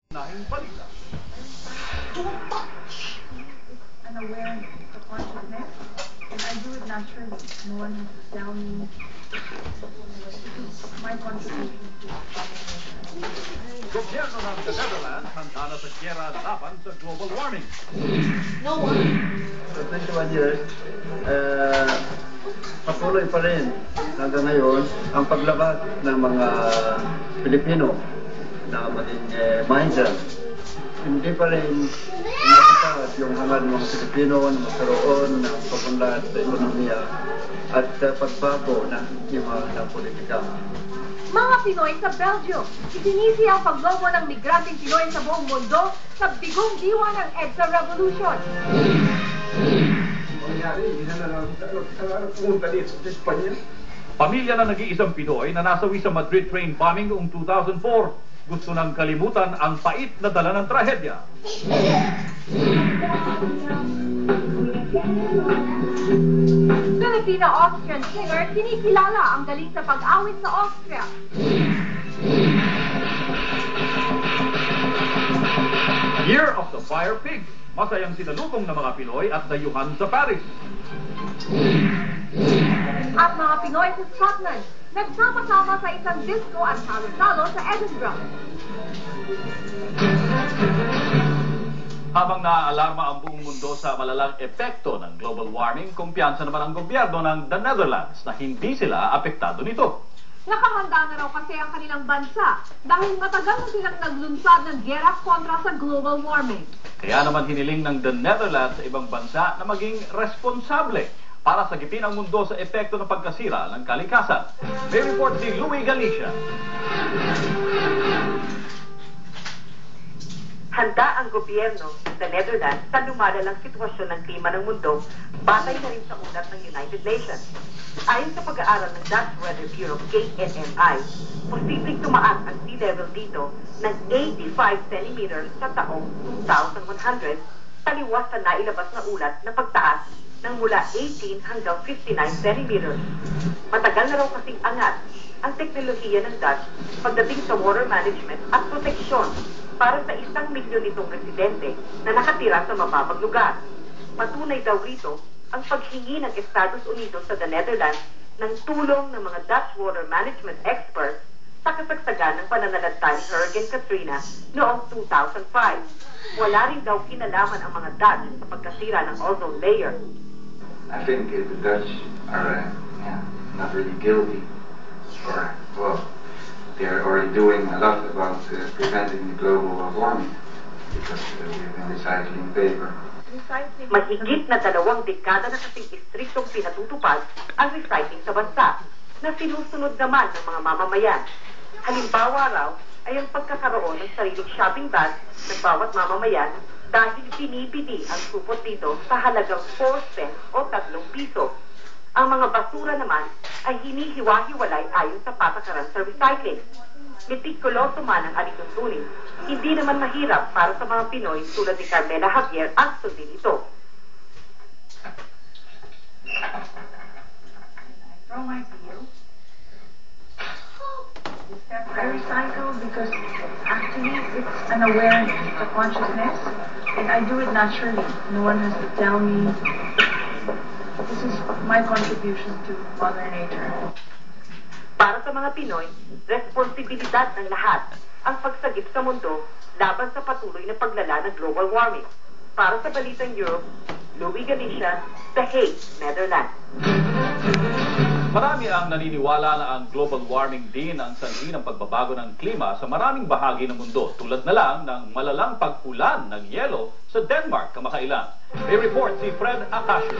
Nahing balita. I'm aware of consciousness, and I do it naturally. No one has to tell me. This is my contribution to Gobyerno ng the Netherlands handa na sa gyera laban sa global warming. no one. For 21 years, patuloy pa rin hanggang ngayon ang paglabas ng mga Pilipino na maging migrant. Hindi pa rin nakatawad yung hangad ng mga Pilipino na magkaroon ng pagunlad sa ekonomiya at pagbago ng politika. Mga Pinoy sa Belgium, isinisi ang paglobo ng migranteng Pinoy sa buong mundo sa bigong diwa ng EDSA Revolution. Pamilya na nag-iisang Pinoy na nasawi sa Madrid train bombing noong 2004. Gusto nang kalimutan ang pait na dala ng trahedya. Filipino-Austrian singer kinikilala ang galing sa pag-awit sa Austria. Year of the Fire Pig. Masayang sinalubong ng mga Pinoy at dayuhan sa Paris. At mga Pinoy sa Scotland, nagsama-sama sa isang disco at salo-salo sa Edinburgh. Habang naaalarma ang buong mundo sa malalang epekto ng global warming, kumpiyansa naman ang gobyerno ng the Netherlands na hindi sila apektado nito. Nakahanda na raw kasi ang kanilang bansa dahil matagal na silang naglunsad ng gera kontra sa global warming. Kaya naman hiniling ng the Netherlands sa ibang bansa na maging responsable para sagipin ang mundo sa epekto ng pagkasira ng kalikasan. May report si Louie Galicia. Handa ang gobyerno ng Netherlands sa lumalalang sitwasyon ng klima ng mundo batay na rin sa ulat ng United Nations. Ayon sa pag-aaral ng Dutch Weather Bureau KNMI, posibleng tumaas ang sea level dito ng 85 centimeters sa taong 2100 taliwas sa nailabas na ulat na pagtaas ng mula 18 hanggang 59 centimeters. Matagal na raw kasing angat ang teknolohiya ng Dutch pagdating sa water management at proteksyon para sa 1 milyon nitong residente na nakatira sa mababang lugar. Patunay daw rito ang paghingi ng Estados Unidos sa the Netherlands ng tulong ng mga Dutch water management experts sa kasagsagan ng pananalagta ni Hurricane Katrina noong 2005. Wala rin daw kinalaman ang mga Dutch sa pagkasira ng ozone layer. I think the Dutch are not really guilty, or well, they are already doing a lot about preventing the global warming because we've been recycling paper. Mahigit na 2 dekada na kasing istriktong pinatutupad ang recycling sa bansa na sinusunod naman ng mga mamamayan. Halimbawa raw ay ang pagkakaroon ng sariling shopping bag ng bawat mamamayan dahil pinipili ang supot dito sa halagang 4 cents o 3 piso. Ang mga basura naman ay hinihiwa-hiwalay ayon sa patakaran sa recycling. Metikuloso man ang alituntunin, hindi naman mahirap para sa mga Pinoy tulad ni Carmela Javier ang sundin ito. From my view, I recycle because actually it's an awareness, it's a consciousness, and I do it naturally. No one has to tell me. This is my contribution to Mother Nature. Para sa mga Pinoy, responsibilidad ng lahat ang pagsagip sa mundo laban sa patuloy na paglala ng global warming. Para sa Balitang Europe, Louie Galicia, The Hague, Netherlands. Marami ang naniniwala na ang global warming din ang sanhi ng pagbabago ng klima sa maraming bahagi ng mundo, tulad na lang ng malalang pag-ulan ng yelo sa Denmark kamakailan. May report si Fred Akasio.